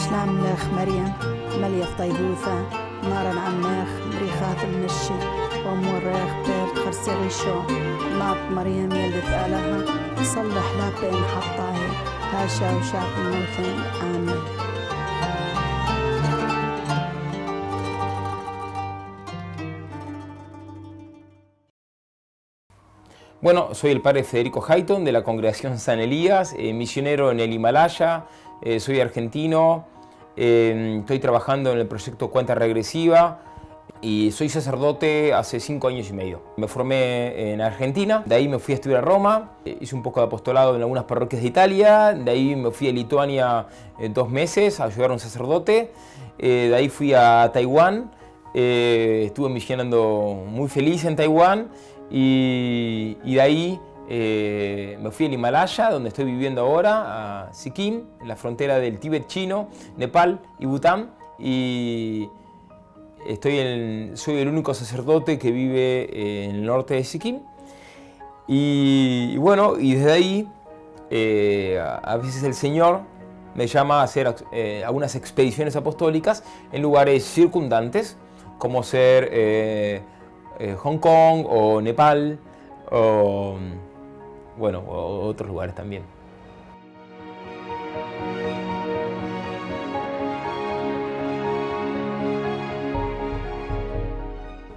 شلام لخ مريم مليف طيبوثة نارا عماخ مريخات المشي وموريخ بير خرسي شو ناط مريم يلدت آلها صلح لا بين حطاهي هاشا وشاق الموثين آمين. Bueno, soy el padre Federico Hayton de la Congregación San Elías, misionero en el Himalaya, soy argentino, estoy trabajando en el proyecto Cuenta Regresiva y soy sacerdote hace 5 años y medio. Me formé en Argentina, de ahí me fui a estudiar a Roma, hice un poco de apostolado en algunas parroquias de Italia, de ahí me fui a Lituania 2 meses a ayudar a un sacerdote, de ahí fui a Taiwán, estuve misionando muy feliz en Taiwán. Y de ahí me fui al Himalaya, donde estoy viviendo ahora, a Sikkim, en la frontera del Tíbet chino, Nepal y Bután. Y soy el único sacerdote que vive en el norte de Sikkim. Y bueno, y desde ahí a veces el Señor me llama a hacer algunas expediciones apostólicas en lugares circundantes, como ser Hong Kong o Nepal o otros lugares también.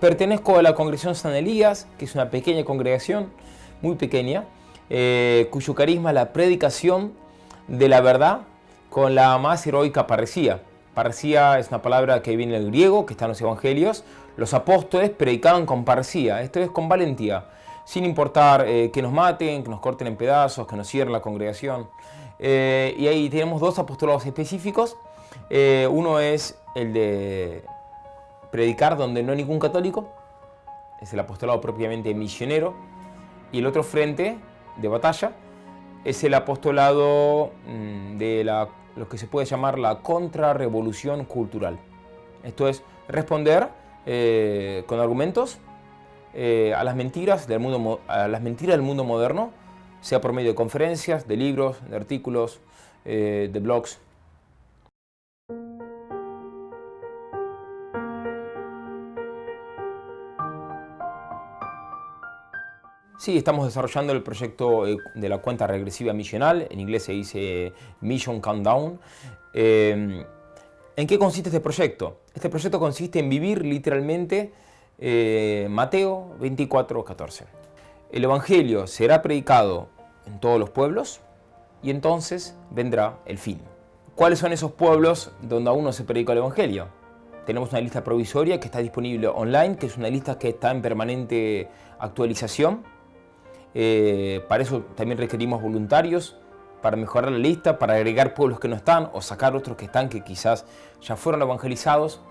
Pertenezco a la Congregación San Elías, que es una pequeña congregación, muy pequeña, cuyo carisma es la predicación de la verdad con la más heroica parresía. Parresía es una palabra que viene del griego, que está en los evangelios. Los apóstoles predicaban con parresía, esto es con valentía, sin importar que nos maten, que nos corten en pedazos, que nos cierren la congregación. Y ahí tenemos 2 apostolados específicos. Uno es el de predicar donde no hay ningún católico, es el apostolado propiamente misionero. Y el otro frente de batalla es el apostolado de lo que se puede llamar la contrarrevolución cultural. Esto es responder con argumentos a las mentiras del mundo moderno, sea por medio de conferencias, de libros, de artículos, de blogs. Sí, estamos desarrollando el proyecto de la cuenta regresiva misional, en inglés se dice Mission Countdown. ¿En qué consiste este proyecto? Este proyecto consiste en vivir literalmente Mateo 24:14. El Evangelio será predicado en todos los pueblos y entonces vendrá el fin. ¿Cuáles son esos pueblos donde aún no se predica el Evangelio? Tenemos una lista provisoria que está disponible online, que es una lista que está en permanente actualización. Para eso también requerimos voluntarios, para mejorar la lista, para agregar pueblos que no están o sacar otros que están que quizás ya fueron evangelizados.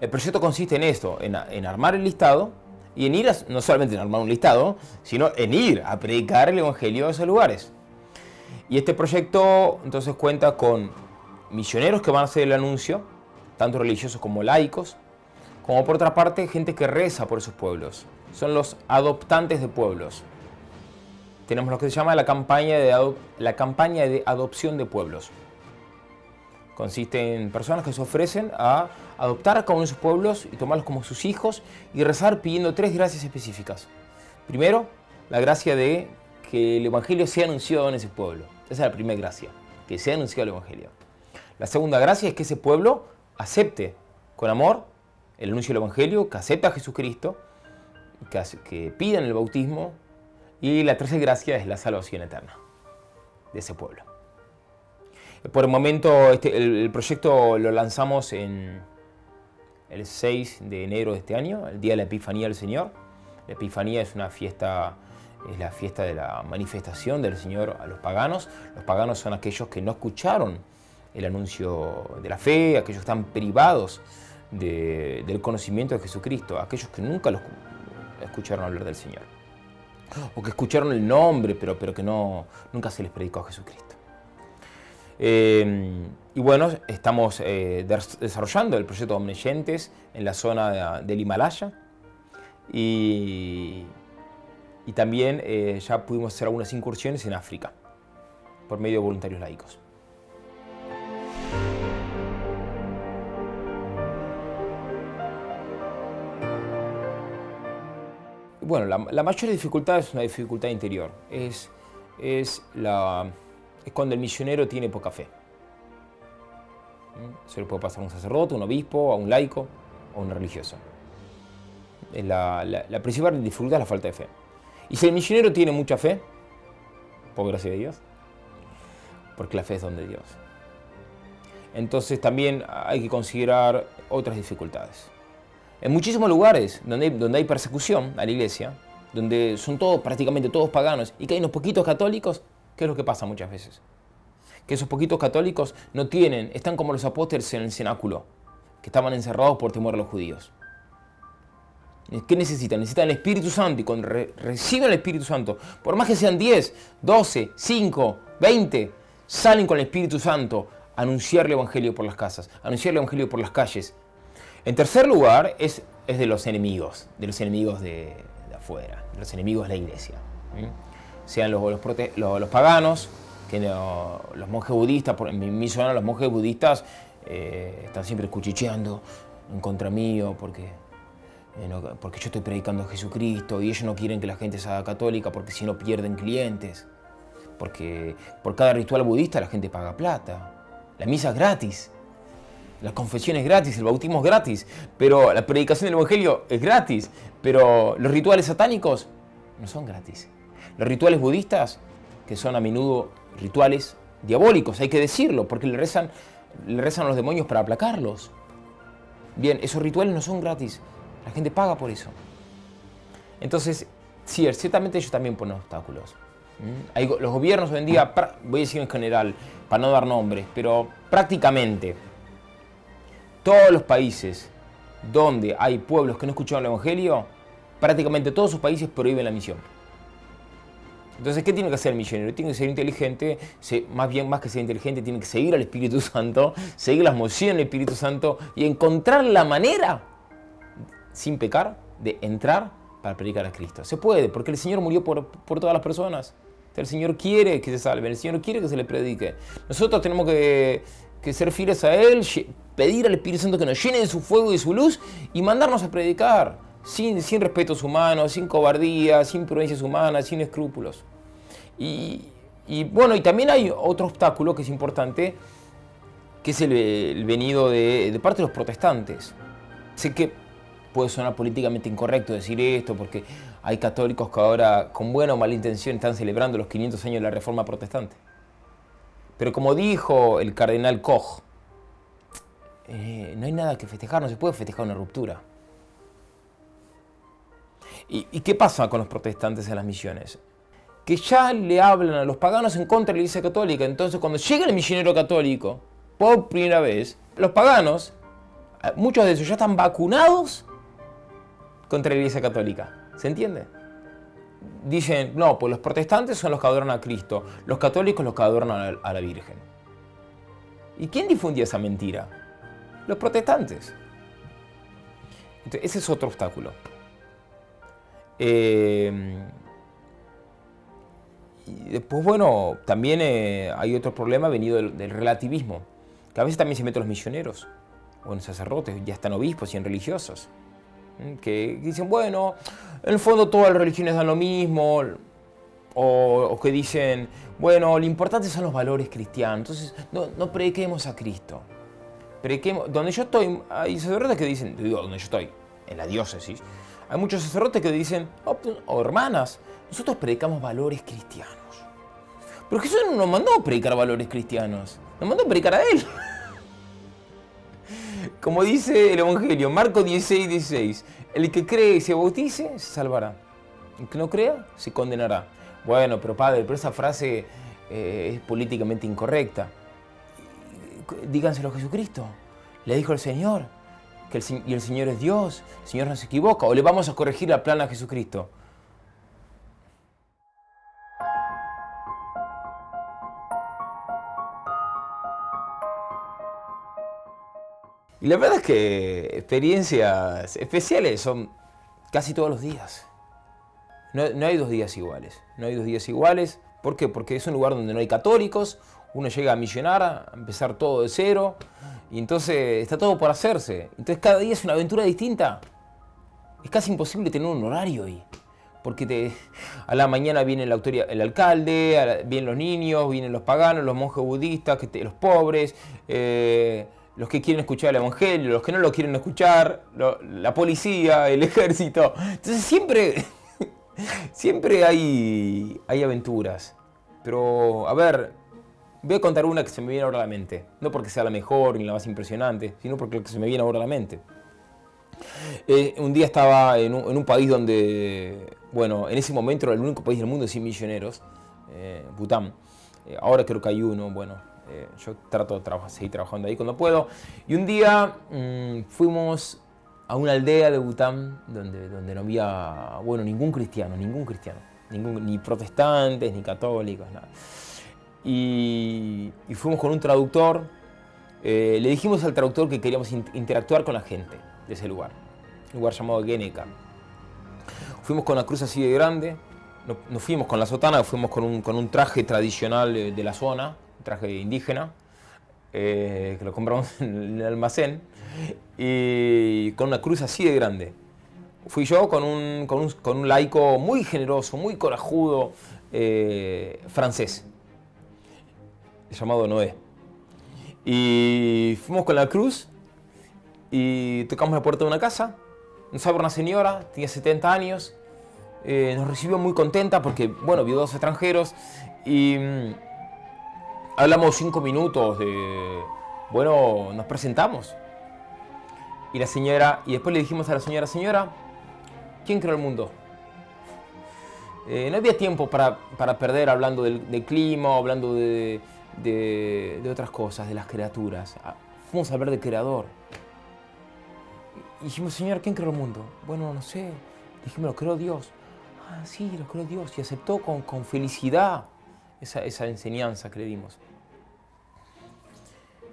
El proyecto consiste en esto, en armar el listado y en ir, no solamente en armar un listado, sino en ir a predicar el Evangelio a esos lugares. Y este proyecto entonces cuenta con misioneros que van a hacer el anuncio, tanto religiosos como laicos, como por otra parte gente que reza por esos pueblos. Son los adoptantes de pueblos. Tenemos lo que se llama la campaña de adopción de pueblos. Consiste en personas que se ofrecen a adoptar a cada uno de sus pueblos y tomarlos como sus hijos y rezar pidiendo 3 gracias específicas. Primero, la gracia de que el Evangelio sea anunciado en ese pueblo. Esa es la primera gracia, que sea anunciado el Evangelio. La segunda gracia es que ese pueblo acepte con amor el anuncio del Evangelio, que acepte a Jesucristo, que pidan el bautismo. Y la tercera gracia es la salvación eterna de ese pueblo. Por el momento el proyecto lo lanzamos el 6 de enero de este año, el día de la Epifanía del Señor. La Epifanía es la fiesta de la manifestación del Señor a los paganos. Los paganos son aquellos que no escucharon el anuncio de la fe, aquellos que están privados del conocimiento de Jesucristo, aquellos que nunca escucharon hablar del Señor, o que escucharon el nombre, pero que nunca se les predicó a Jesucristo. Y bueno, estamos desarrollando el proyecto Omniscientes en la zona del Himalaya y también ya pudimos hacer algunas incursiones en África por medio de voluntarios laicos. Bueno, la mayor dificultad es una dificultad interior. Es cuando el misionero tiene poca fe. Se le puede pasar a un sacerdote, a un obispo, a un laico o a un religioso. La principal dificultad es la falta de fe. Y si el misionero tiene mucha fe, por gracia de Dios, porque la fe es don de Dios. Entonces también hay que considerar otras dificultades. En muchísimos lugares donde hay persecución a la iglesia, donde son prácticamente todos paganos y que hay unos poquitos católicos, ¿qué es lo que pasa muchas veces? Que esos poquitos católicos están como los apóstoles en el cenáculo, que estaban encerrados por temor a los judíos. ¿Qué necesitan? Necesitan el Espíritu Santo, y cuando reciben el Espíritu Santo, por más que sean 10, 12, 5, 20, salen con el Espíritu Santo a anunciar el Evangelio por las casas, a anunciar el Evangelio por las calles. En tercer lugar, es de los enemigos de afuera, de los enemigos de la iglesia. Sean los paganos, los monjes budistas, en mi zona los monjes budistas están siempre cuchicheando en contra mío porque yo estoy predicando a Jesucristo y ellos no quieren que la gente se haga católica porque si no pierden clientes. Porque por cada ritual budista la gente paga plata. La misa es gratis, la confesión es gratis, el bautismo es gratis, pero la predicación del Evangelio es gratis, pero los rituales satánicos no son gratis. Los rituales budistas, que son a menudo rituales diabólicos, hay que decirlo, porque le rezan a los demonios para aplacarlos. Bien, esos rituales no son gratis, la gente paga por eso. Entonces, sí, ciertamente ellos también ponen obstáculos. Los gobiernos hoy en día, voy a decir en general, para no dar nombres, pero prácticamente todos los países donde hay pueblos que no escucharon el Evangelio, prácticamente todos esos países prohíben la misión. Entonces, ¿qué tiene que hacer el misionero? Tiene que ser inteligente, más que ser inteligente, tiene que seguir al Espíritu Santo, seguir las mociones del Espíritu Santo y encontrar la manera, sin pecar, de entrar para predicar a Cristo. Se puede, porque el Señor murió por todas las personas. El Señor quiere que se salven, el Señor quiere que se les predique. Nosotros tenemos que ser fieles a Él, pedir al Espíritu Santo que nos llene de su fuego y de su luz y mandarnos a predicar, sin respetos humanos, sin cobardía, sin prudencias humanas, sin escrúpulos. Y también hay otro obstáculo que es importante, que es el venido de parte de los protestantes. Sé que puede sonar políticamente incorrecto decir esto, porque hay católicos que ahora, con buena o mala intención, están celebrando los 500 años de la Reforma Protestante. Pero como dijo el cardenal Koch, no hay nada que festejar, no se puede festejar una ruptura. ¿Y qué pasa con los protestantes en las misiones? Que ya le hablan a los paganos en contra de la Iglesia Católica. Entonces, cuando llega el misionero católico, por primera vez, los paganos, muchos de ellos ya están vacunados contra la Iglesia Católica. ¿Se entiende? Dicen, no, pues los protestantes son los que adoran a Cristo, los católicos los que adoran a la Virgen. ¿Y quién difundía esa mentira? Los protestantes. Entonces, ese es otro obstáculo. Y después, también hay otro problema venido del relativismo, que a veces también se meten los misioneros, o en sacerdotes, ya están obispos y en religiosos, que dicen, en el fondo todas las religiones dan lo mismo, o que dicen, lo importante son los valores cristianos, entonces no prediquemos a Cristo. Prediquemos, donde yo estoy, hay sacerdotes que dicen, donde yo estoy, en la diócesis, hay muchos sacerdotes que dicen, o hermanas, nosotros predicamos valores cristianos. Pero Jesús no nos mandó a predicar valores cristianos, nos mandó a predicar a Él. Como dice el Evangelio, Marcos 16:16, el que cree y se bautice, se salvará. El que no crea, se condenará. Pero padre, esa frase es políticamente incorrecta. Díganselo a Jesucristo. Le dijo el Señor, y el Señor es Dios, el Señor no se equivoca, o le vamos a corregir la plana a Jesucristo. Y la verdad es que experiencias especiales son casi todos los días. No hay 2 días iguales. No hay 2 días iguales. ¿Por qué? Porque es un lugar donde no hay católicos. Uno llega a misionar, a empezar todo de cero. Y entonces está todo por hacerse. Entonces cada día es una aventura distinta. Es casi imposible tener un horario ahí. porque a la mañana viene el alcalde, vienen los niños, vienen los paganos, los monjes budistas, los pobres, los que quieren escuchar el evangelio, los que no lo quieren escuchar, la policía, el ejército. Entonces siempre hay aventuras. Pero, a ver, voy a contar una que se me viene ahora a la mente. No porque sea la mejor ni la más impresionante, sino porque lo que se me viene ahora a la mente. Un día estaba en un país donde, bueno, en ese momento era el único país del mundo sin misioneros, Bután. Ahora creo que hay uno, bueno, yo trato de seguir trabajando ahí cuando puedo. Y un día fuimos a una aldea de Bután donde no había, bueno, ningún cristiano, ni protestantes, ni católicos, nada. Y fuimos con un traductor. Le dijimos al traductor que queríamos interactuar con la gente de ese lugar, un lugar llamado Guénica. Fuimos con una cruz así de grande, no fuimos con la sotana, fuimos con un traje tradicional de la zona, un traje indígena, que lo compramos en el almacén, y con una cruz así de grande. Fui yo con un laico muy generoso, muy corajudo, francés, llamado Noé. Y fuimos con la cruz y tocamos la puerta de una casa. Nos abre una señora, tenía 70 años, nos recibió muy contenta porque, bueno, vio 2 extranjeros y hablamos 5 minutos bueno, nos presentamos. Y después le dijimos a la señora, ¿quién creó el mundo? No había tiempo para perder hablando del clima, hablando de otras cosas, de las criaturas. Fuimos a hablar del creador. Y dijimos, señora, ¿quién creó el mundo? Bueno, no sé. Dijimos, lo creó Dios. Ah, sí, lo creó Dios. Y aceptó con felicidad esa enseñanza que le dimos.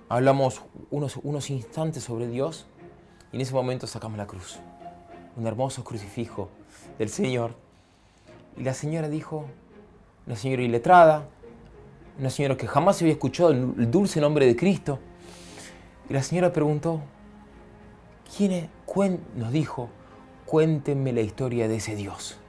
Hablamos unos instantes sobre Dios y en ese momento sacamos la cruz. Un hermoso crucifijo del Señor. Y la señora dijo, una señora iletrada, una señora que jamás había escuchado el dulce nombre de Cristo. Y la señora preguntó, ¿quién es? Nos dijo, cuéntenme la historia de ese Dios.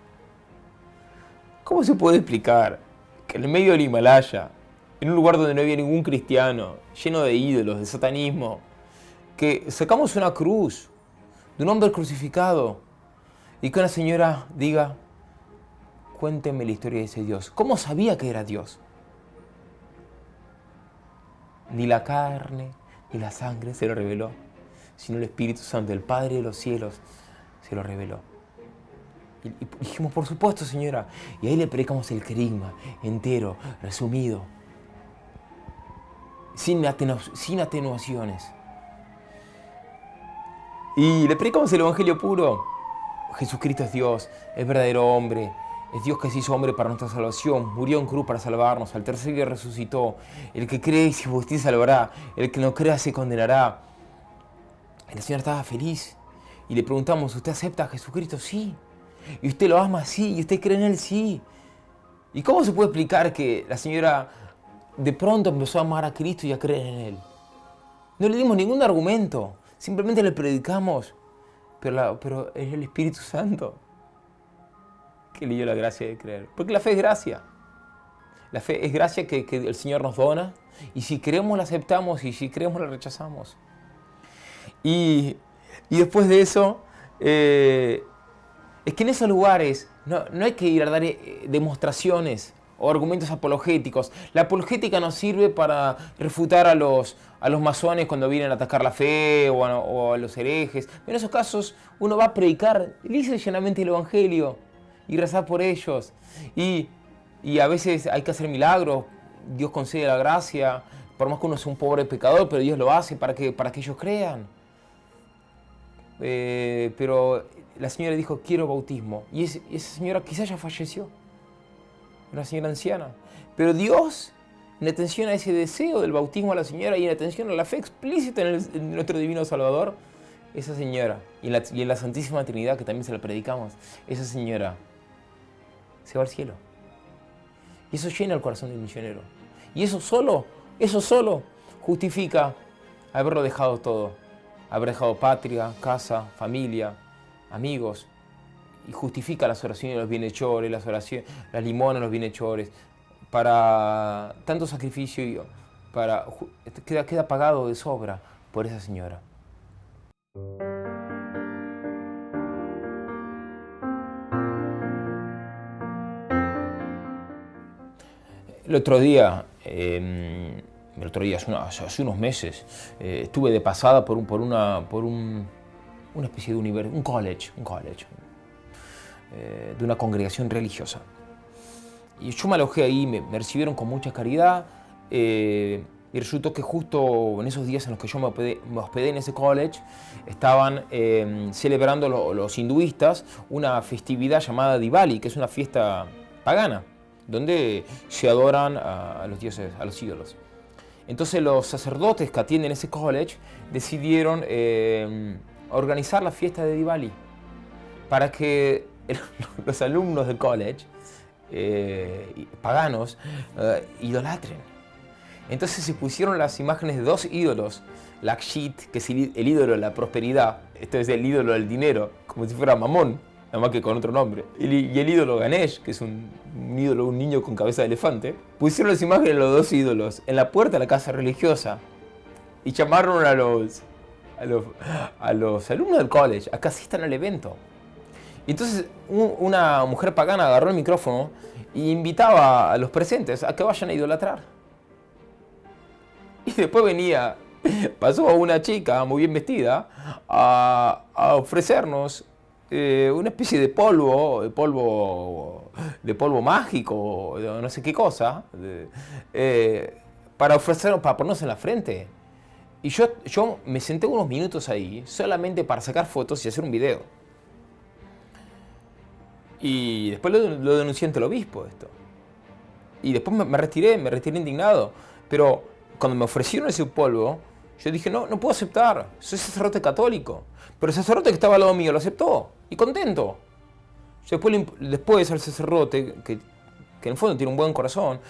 ¿Cómo se puede explicar que en el medio del Himalaya, en un lugar donde no había ningún cristiano, lleno de ídolos, de satanismo, que sacamos una cruz de un hombre crucificado y que una señora diga, cuéntenme la historia de ese Dios? ¿Cómo sabía que era Dios? Ni la carne, ni la sangre se lo reveló, sino el Espíritu Santo, el Padre de los cielos, se lo reveló. Y dijimos, por supuesto, señora. Y ahí le predicamos el querigma entero, resumido, sin atenuaciones. Y le predicamos el Evangelio puro. Jesucristo es Dios, es verdadero hombre. Es Dios que se hizo hombre para nuestra salvación, murió en cruz para salvarnos, al tercer día resucitó. El que cree y se bautiza salvará, el que no crea se condenará. Y la señora estaba feliz y le preguntamos, ¿usted acepta a Jesucristo? Sí. ¿Y usted lo ama? Sí. ¿Y usted cree en Él? Sí. ¿Y cómo se puede explicar que la señora de pronto empezó a amar a Cristo y a creer en Él? No le dimos ningún argumento, simplemente le predicamos, pero es el Espíritu Santo que le dio la gracia de creer. Porque la fe es gracia. La fe es gracia que el Señor nos dona. Y si creemos la aceptamos y si creemos la rechazamos. Y después de eso, es que en esos lugares no hay que ir a dar demostraciones o argumentos apologéticos. La apologética nos sirve para refutar a los masones cuando vienen a atacar la fe o a los herejes. En esos casos uno va a predicar lisa y llanamente el Evangelio y rezar por ellos. Y a veces hay que hacer milagros. Dios concede la gracia, por más que uno sea un pobre pecador, pero Dios lo hace para que ellos crean. Pero la señora dijo, quiero bautismo. Y esa señora quizás ya falleció. Una señora anciana. Pero Dios, en atención a ese deseo del bautismo a la señora y en atención a la fe explícita en nuestro Divino Salvador, esa señora, y en la Santísima Trinidad, que también se la predicamos, esa señora se va al cielo. Y eso llena el corazón del misionero. Y eso solo justifica haberlo dejado todo. Haber dejado patria, casa, familia, amigos, y justifica las oraciones de los bienhechores, las limonas de los bienhechores, para tanto sacrificio y queda pagado de sobra por esa señora. El otro día, hace unos meses, estuve de pasada por una especie de un college, de una congregación religiosa. Y yo me alojé ahí, me recibieron con mucha caridad, y resultó que justo en esos días en los que yo me hospedé en ese college, estaban celebrando los hinduistas una festividad llamada Diwali, que es una fiesta pagana, donde se adoran a los dioses, a los ídolos. Entonces los sacerdotes que atienden ese college decidieron organizar la fiesta de Diwali para que los alumnos del college, paganos, idolatren. Entonces se pusieron las imágenes de dos ídolos, Lakshit, que es el ídolo de la prosperidad, este es el ídolo del dinero, como si fuera Mamón, nada más que con otro nombre, y el ídolo Ganesh, que es un ídolo, un niño con cabeza de elefante. Pusieron las imágenes de los dos ídolos en la puerta de la casa religiosa y llamaron a los alumnos del college a que asistan al evento. Y entonces una mujer pagana agarró el micrófono e invitaba a los presentes a que vayan a idolatrar. Y después pasó una chica muy bien vestida a ofrecernos una especie de polvo mágico, no sé qué cosa, para ponernos en la frente. Y yo me senté unos minutos ahí solamente para sacar fotos y hacer un video. Y después lo denuncié ante el obispo esto. Y después me retiré indignado. Pero cuando me ofrecieron ese polvo, yo dije, no puedo aceptar, soy sacerdote católico. Pero el sacerdote que estaba al lado mío lo aceptó, y contento. Después al sacerdote, que en el fondo tiene un buen corazón,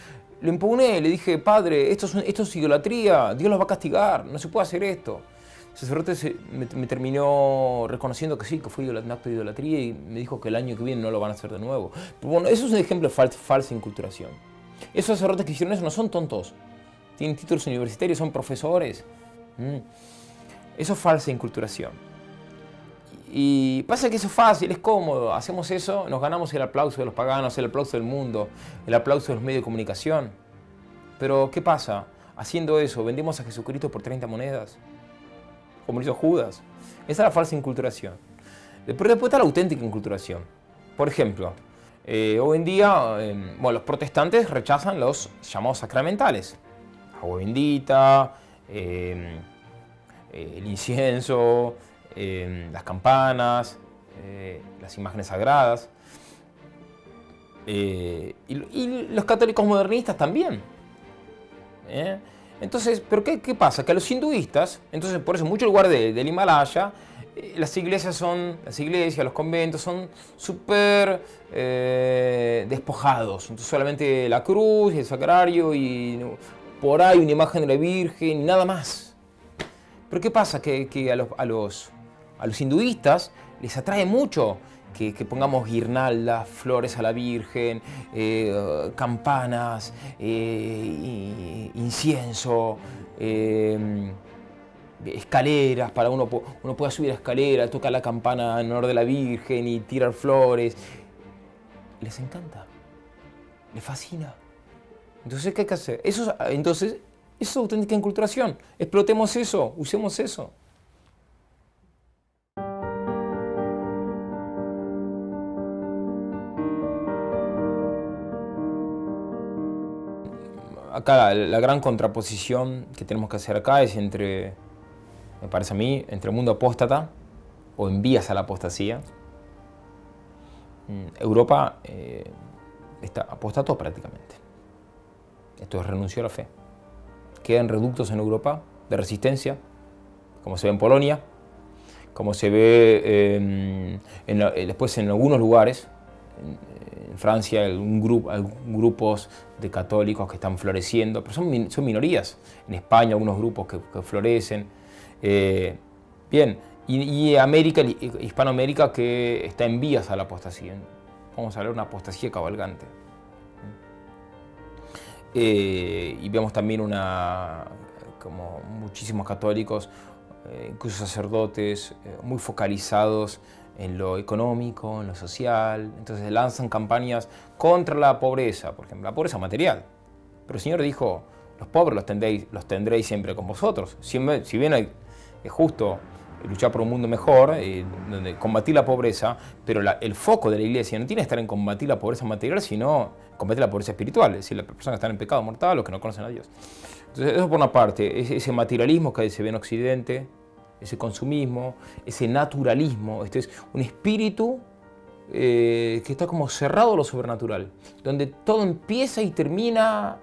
lo impugné, le dije, padre, esto es idolatría, Dios los va a castigar, no se puede hacer esto. El sacerdote me terminó reconociendo que sí, que fue un acto de idolatría, y me dijo que el año que viene no lo van a hacer de nuevo. Pero bueno, eso es un ejemplo de falsa inculturación. Esos sacerdotes que hicieron eso no son tontos, tienen títulos universitarios, son profesores. Eso es falsa inculturación. Y pasa que eso es fácil, es cómodo, hacemos eso, nos ganamos el aplauso de los paganos, el aplauso del mundo, el aplauso de los medios de comunicación. Pero ¿qué pasa? Haciendo eso, vendemos a Jesucristo por 30 monedas, como hizo Judas. Esa es la falsa inculturación. Pero después está la auténtica inculturación. Por ejemplo, hoy en día, los protestantes rechazan los llamados sacramentales. Agua bendita, el incienso, las campanas, las imágenes sagradas. Y los católicos modernistas también. Entonces, ¿pero qué pasa? Que a los hinduistas, entonces por eso en muchos lugares del Himalaya, las iglesias, los conventos son súper despojados. Entonces solamente la cruz y el sagrario y por ahí una imagen de la Virgen y nada más. Pero ¿qué pasa? Que a los hinduistas les atrae mucho que pongamos guirnaldas, flores a la Virgen, campanas, incienso, escaleras, para uno pueda subir a escalera, tocar la campana en honor de la Virgen y tirar flores. Les encanta, les fascina. Entonces, ¿qué hay que hacer? Eso es auténtica inculturación. Explotemos eso, usemos eso. Acá la gran contraposición que tenemos que hacer acá es me parece a mí, entre el mundo apóstata o en vías a la apostasía. Europa apostató prácticamente. Esto es renunció a la fe. Quedan reductos en Europa de resistencia, como se ve en Polonia, como se ve después en algunos lugares. En Francia hay grupos de católicos que están floreciendo, pero son minorías. En España algunos grupos que florecen. Bien, Y América, Hispanoamérica, que está en vías a la apostasía. Vamos a hablar de una apostasía cabalgante. Y vemos también como muchísimos católicos, incluso sacerdotes, muy focalizados en lo económico, en lo social. Entonces lanzan campañas contra la pobreza, por ejemplo, la pobreza material. Pero el Señor dijo, los pobres los tendréis siempre con vosotros. Si bien es justo luchar por un mundo mejor, donde combatir la pobreza, pero el foco de la iglesia no tiene que estar en combatir la pobreza material, sino combatir la pobreza espiritual, es decir, las personas que están en pecado mortal, los que no conocen a Dios. Entonces, eso por una parte, ese materialismo que se ve en Occidente, ese consumismo, ese naturalismo, este es un espíritu que está como cerrado a lo sobrenatural, donde todo empieza y termina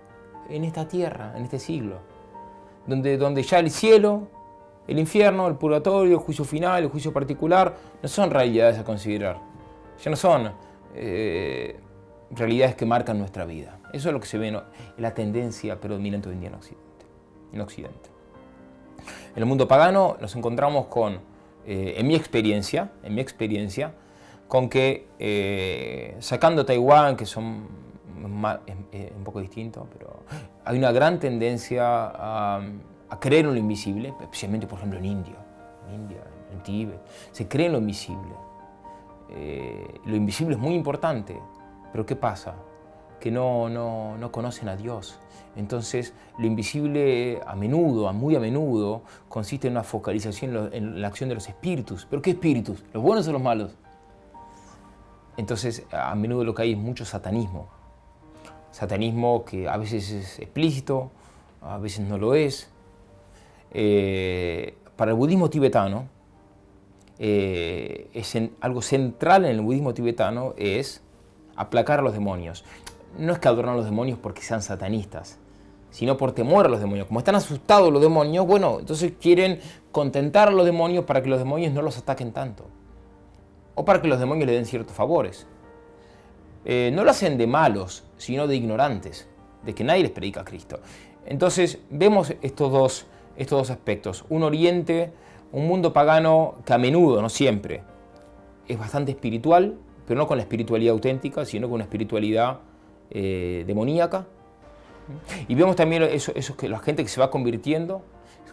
en esta tierra, en este siglo, donde ya el cielo, el infierno, el purgatorio, el juicio final, el juicio particular, no son realidades a considerar. Ya no son realidades que marcan nuestra vida. Eso es lo que se ve en la tendencia predominante hoy en día en Occidente. En el mundo pagano nos encontramos con, en mi experiencia, con que sacando Taiwán, que son un poco distintos, pero hay una gran tendencia a creer en lo invisible, especialmente por ejemplo en India, en Tíbet, se cree en lo invisible. Lo invisible es muy importante, pero ¿qué pasa? Que no conocen a Dios. Entonces lo invisible muy a menudo, consiste en una focalización en la acción de los espíritus. ¿Pero qué espíritus? ¿Los buenos o los malos? Entonces a menudo lo que hay es mucho satanismo. Satanismo que a veces es explícito, a veces no lo es. Para el budismo tibetano, algo central en el budismo tibetano es aplacar a los demonios. No es que adoran a los demonios porque sean satanistas, sino por temor a los demonios. Como están asustados los demonios, bueno, entonces quieren contentar a los demonios para que los demonios no los ataquen tanto. O para que los demonios le den ciertos favores. No lo hacen de malos, sino de ignorantes, de que nadie les predica a Cristo. Entonces vemos estos dos aspectos. Un oriente, un mundo pagano que a menudo, no siempre, es bastante espiritual, pero no con la espiritualidad auténtica, sino con una espiritualidad demoníaca. Y vemos también eso que la gente que se va convirtiendo,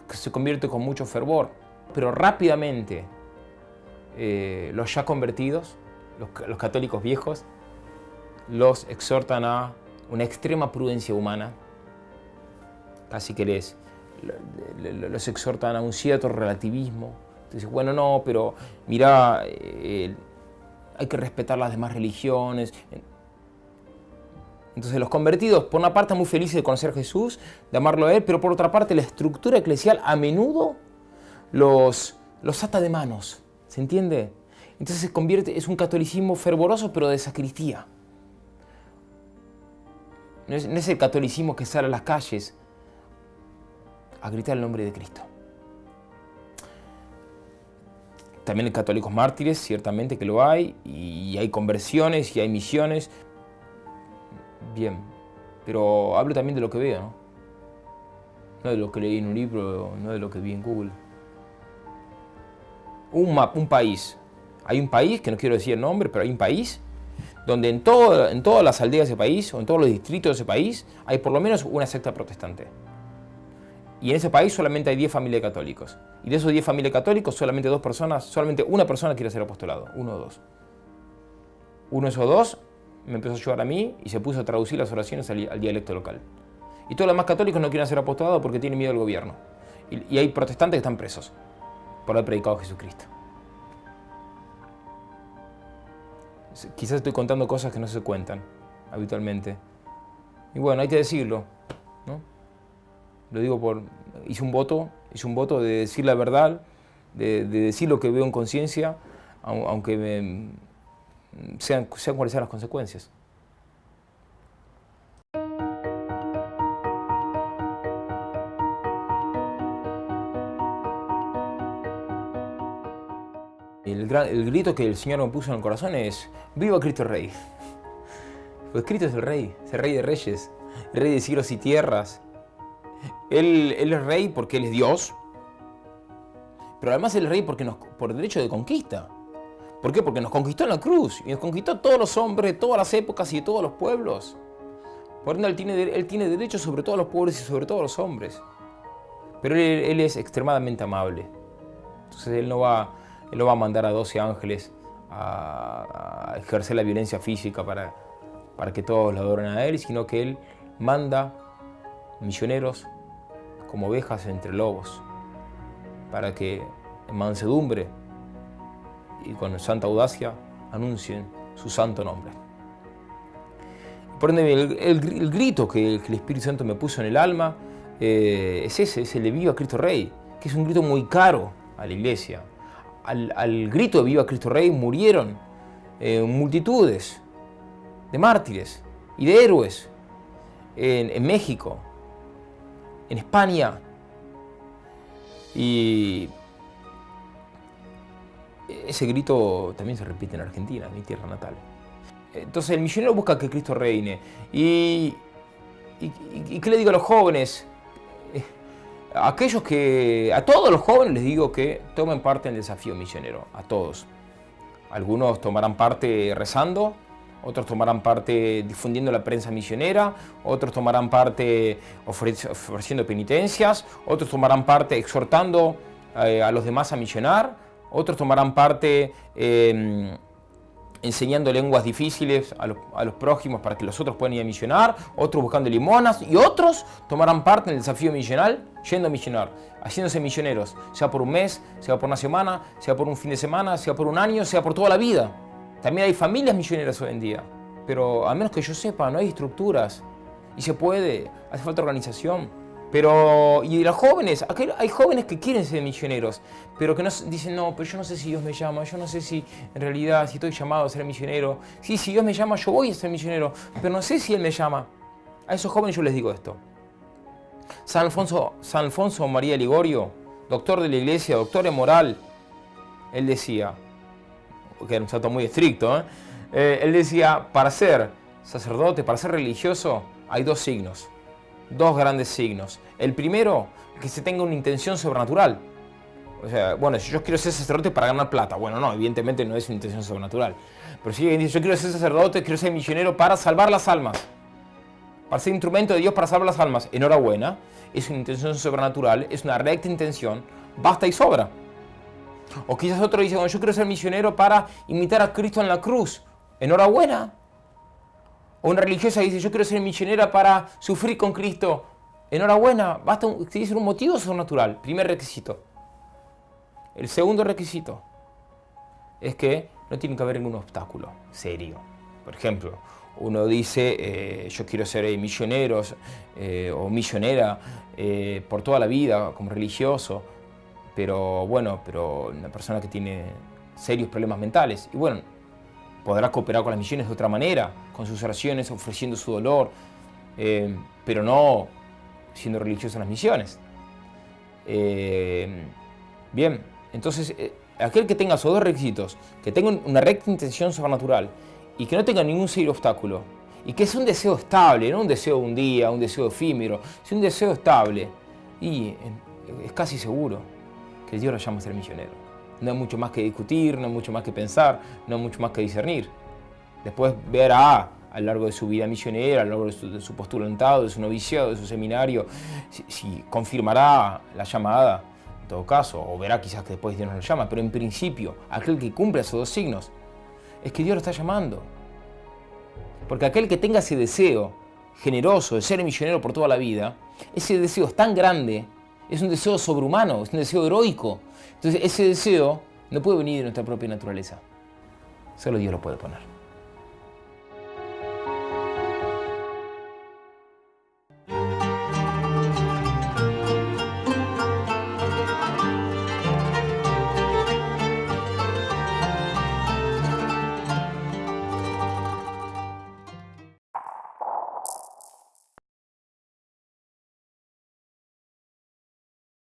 que se convierte con mucho fervor, pero rápidamente los ya convertidos, los católicos viejos, los exhortan a una extrema prudencia humana, casi que los exhortan a un cierto relativismo. Entonces, bueno, no, pero mira, hay que respetar las demás religiones. Entonces los convertidos, por una parte muy felices de conocer a Jesús, de amarlo a Él, pero por otra parte la estructura eclesial a menudo los ata de manos, ¿se entiende? Entonces se convierte, es un catolicismo fervoroso pero de sacristía. No es el catolicismo que sale a las calles a gritar el nombre de Cristo. También hay católicos mártires, ciertamente que lo hay, y hay conversiones y hay misiones. Bien, pero hablo también de lo que veo, ¿no? No de lo que leí en un libro, no de lo que vi en Google. Un país. Hay un país, que no quiero decir el nombre, pero hay un país donde en todas las aldeas de ese país, o en todos los distritos de ese país, hay por lo menos una secta protestante. Y en ese país solamente hay 10 familias de católicos. Y de esos 10 familias católicos, solamente una persona quiere ser apostolado. Uno o dos. Uno de esos dos me empezó a ayudar a mí y se puso a traducir las oraciones al dialecto local. Y todos los demás católicos no quieren ser apostolados porque tienen miedo al gobierno. Y hay protestantes que están presos por haber predicado a Jesucristo. Quizás estoy contando cosas que no se cuentan habitualmente. Y bueno, hay que decirlo, ¿no? Lo digo hice un voto de decir la verdad, de decir lo que veo en conciencia, aunque sean cuáles sean las consecuencias. El grito que el Señor me puso en el corazón es: ¡Viva Cristo Rey! Pues Cristo es el Rey de reyes, el Rey de cielos y tierras. Él es Rey porque Él es Dios, pero además Él es rey por derecho de conquista. ¿Por qué? Porque nos conquistó en la cruz y nos conquistó a todos los hombres de todas las épocas y de todos los pueblos. Por ende, Él tiene derecho sobre todos los pueblos y sobre todos los hombres. Pero Él es extremadamente amable. Entonces Él no va a mandar a 12 ángeles a ejercer la violencia física para que todos lo adoren a Él, sino que Él manda misioneros como ovejas entre lobos, para que en mansedumbre y con santa audacia anuncien su santo nombre. Por ende, el grito que el Espíritu Santo me puso en el alma es el de Viva Cristo Rey, que es un grito muy caro a la iglesia. Al grito de Viva Cristo Rey murieron multitudes de mártires y de héroes en México, en España, y ese grito también se repite en Argentina, en mi tierra natal. Entonces el misionero busca que Cristo reine. ¿Y qué le digo a los jóvenes? A todos los jóvenes les digo que tomen parte en el desafío misionero, a todos. Algunos tomarán parte rezando, otros tomarán parte difundiendo la prensa misionera, otros tomarán parte ofreciendo penitencias, otros tomarán parte exhortando a los demás a misionar, otros tomarán parte enseñando lenguas difíciles a los prójimos para que los otros puedan ir a misionar, otros buscando limonas, y otros tomarán parte en el desafío misional yendo a misionar, haciéndose misioneros, sea por un mes, sea por una semana, sea por un fin de semana, sea por un año, sea por toda la vida. También hay familias misioneras hoy en día, pero a menos que yo sepa, no hay estructuras, y se puede, hace falta organización. Pero, y los jóvenes, hay jóvenes que quieren ser misioneros, pero que dicen, no, pero yo no sé si Dios me llama, yo no sé si en realidad si estoy llamado a ser misionero. Sí, si Dios me llama, yo voy a ser misionero, pero no sé si Él me llama. A esos jóvenes yo les digo esto. San Alfonso María Ligorio, doctor de la iglesia, doctor en moral, él decía, que era un santo muy estricto, él decía, para ser sacerdote, para ser religioso, hay dos signos. Dos grandes signos. El primero, que se tenga una intención sobrenatural. O sea, bueno, si yo quiero ser sacerdote para ganar plata, bueno, no, evidentemente no es una intención sobrenatural. Pero si alguien dice, yo quiero ser sacerdote, quiero ser misionero para salvar las almas, para ser instrumento de Dios para salvar las almas, enhorabuena, es una intención sobrenatural, es una recta intención, basta y sobra. O quizás otro dice, bueno, yo quiero ser misionero para imitar a Cristo en la cruz, enhorabuena. O una religiosa dice, yo quiero ser misionera para sufrir con Cristo. Enhorabuena, basta ser un motivo sobrenatural. Primer requisito. El segundo requisito es que no tiene que haber ningún obstáculo serio. Por ejemplo, uno dice, yo quiero ser misionero o misionera por toda la vida como religioso, pero una persona que tiene serios problemas mentales. Y bueno, podrá cooperar con las misiones de otra manera, con sus oraciones, ofreciendo su dolor, pero no siendo religioso en las misiones. Bien, entonces, aquel que tenga esos dos requisitos, que tenga una recta intención sobrenatural y que no tenga ningún serio obstáculo, y que es un deseo estable, no un deseo de un día, un deseo efímero, es un deseo estable, y es casi seguro que Dios lo llama a ser misionero. No hay mucho más que discutir, no hay mucho más que pensar, no hay mucho más que discernir. Después verá a lo largo de su vida misionera, a lo largo de su postulantado, de su noviciado, de su seminario, si confirmará la llamada, en todo caso, o verá quizás que después Dios no lo llama, pero en principio, aquel que cumple esos dos signos, es que Dios lo está llamando. Porque aquel que tenga ese deseo generoso de ser misionero por toda la vida, ese deseo es tan grande, es un deseo sobrehumano, es un deseo heroico. Entonces ese deseo no puede venir de nuestra propia naturaleza. Solo Dios lo puede poner.